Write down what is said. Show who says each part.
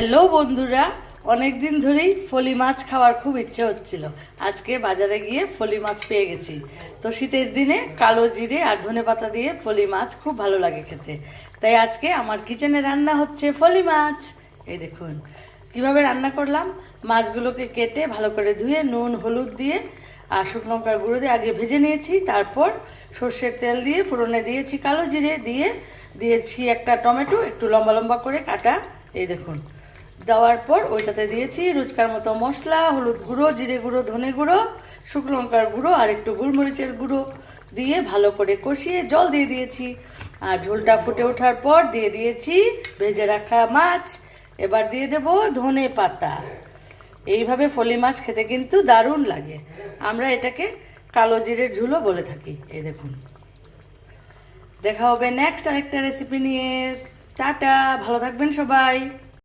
Speaker 1: Hello বন্ধুরা, অনেক দিন ধরেই ফলি মাছ খাওয়ার খুব ইচ্ছে হচ্ছিল। আজকে বাজারে গিয়ে ফলি মাছ পেয়ে গেছি। তো শীতের দিনে কালো জিরে আর ধনেপাতা দিয়ে ফলি মাছ খুব ভালো লাগে খেতে। তাই আজকে আমার কিচেনে রান্না হচ্ছে ফলি মাছ। এই দেখুন কিভাবে রান্না করলাম। মাছগুলোকে কেটে ভালো করে ধুয়ে নুন হলুদ দিয়ে আর শুকনো লঙ্কার গুঁড়ো দিয়ে আগে ভেজে নিয়েছি। তারপর সর্ষের তেল দিয়ে ফোড়নে দিয়েছি কালো জিরে দিয়ে দিয়েছি একটা টমেটো একটু লম্বা লম্বা করে কাটা। এই দেখুন দেওয়ার পর ওইটাতে দিয়েছি রুচকার মতো মশলা, হলুদ গুঁড়ো, জিরে গুঁড়ো, ধনে গুঁড়ো, শুকনো লঙ্কার গুঁড়ো আর একটু গোলমরিচের গুঁড়ো দিয়ে ভালো করে কষিয়ে জল দিয়ে দিয়েছি। আর ঝোলটা ফুটে ওঠার পর দিয়ে দিয়েছি ভেজে রাখা মাছ। এবার দিয়ে দেব ধনে পাতা। এইভাবে ফলি মাছ খেতে কিন্তু দারুণ লাগে। আমরা এটাকে কালো জিরের ঝুলও বলে থাকি। এই দেখুন, দেখা হবে নেক্সট আরেকটা রেসিপি নিয়ে। টাটা, ভালো থাকবেন সবাই।